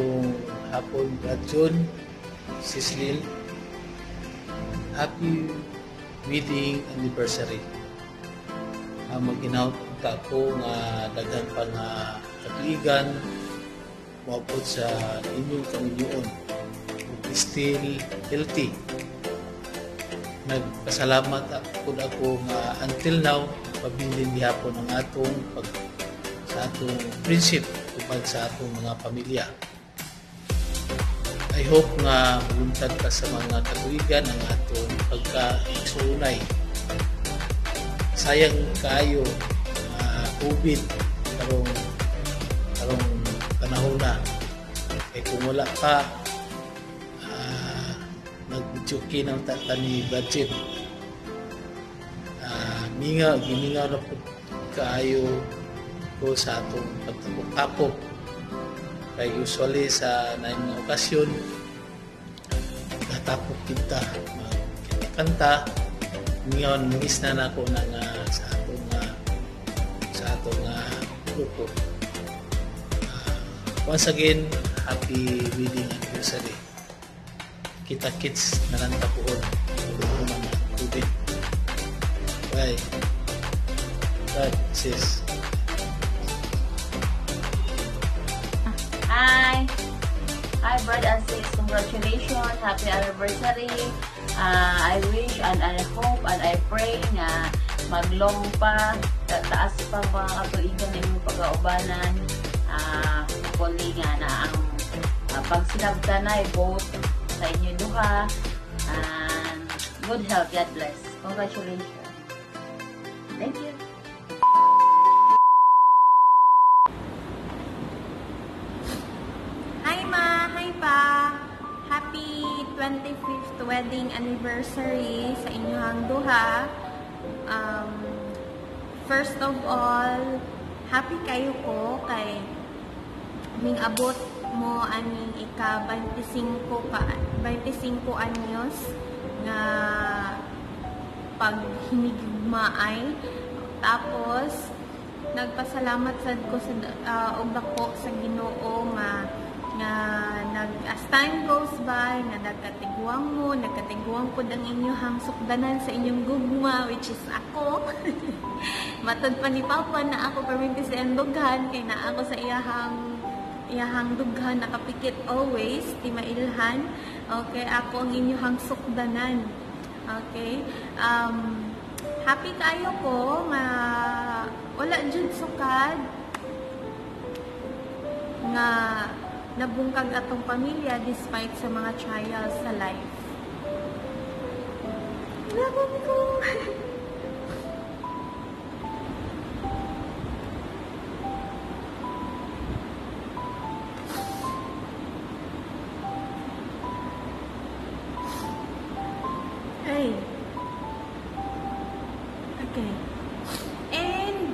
Mayong hapon, Brad John, Cecil. Happy wedding anniversary. Mag-inaut ta ko nga daghan pa nga katuigan maupod sa inyong kaminyoon. Still healthy. Nagpasalamat ako nga until now pabilin gihapon ang atong sa atong friendship tupad sa atong mga pamilya. I hope nga maluntad ka sa mga katuigan ang atong pagka-igsuunay. Sayang kaayo COVID karong panahon na. Kaya kung wala pa nag-tsuki ng tatani budget. Gimingaw na po kaayo ko sa atong pagtapok-tapok. Kaya usually sa mga okasyon, natapok kita, kanta, ngayon miss na ako sa atong grupo. Once again, happy wedding anniversary. Kita kids na lang tapuon mga COVID. Bye. God, sis. Hi, brother and sis. Congratulations. Happy anniversary. I wish and I hope and I pray na maglong pa, taas pa mga katuigan na inyong pag-aubanan. Kuli nga na ang pagsinabtanay both sa inyo duha. And good health. God bless. Congratulations. Thank you. Happy 25th wedding anniversary sa inyong duha. First of all, happy kayo ko kay ming abot mo aning ika 25 anyos nga paghimigmaay. Tapos nagpasalamat sad ko sa og dako sa Ginoo nga as time goes by, nga nagkatigwang po ang inyong sukdanan sa inyong gugma, which is ako. Matod pa ni Papa na ako perminti sa iyang dughan, kay na ako sa iyahang dughan, nakapikit always, di mailhan. Okay, ako ang inyong sukdanan. Okay, happy kayo ko, nga wala dyan sukad, nga nabungkag atong pamilya despite sa mga trials sa life. Love ko! Hey! Okay. And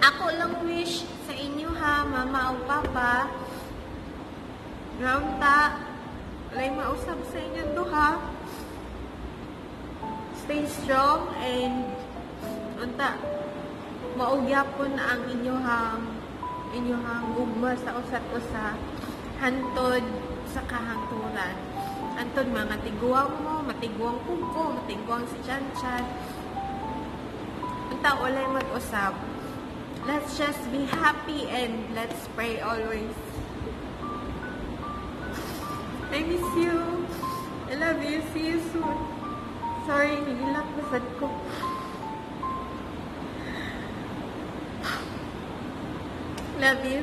ako lang wish sa inyo ha, Mama o Papa, ground ta, walay mausap sa inyong duha. Stay strong and unta maugyapon na ang inyong gugma sa usat-usa hantod sa kahangturan. Hantod mga tiguang mo, matiguang kuko, matiguang si Chan-Chan. Unta walay mag-usap. Let's just be happy and let's pray always. I miss you. I love you. See you soon. Sorry, nagilak na sad ko. Love you.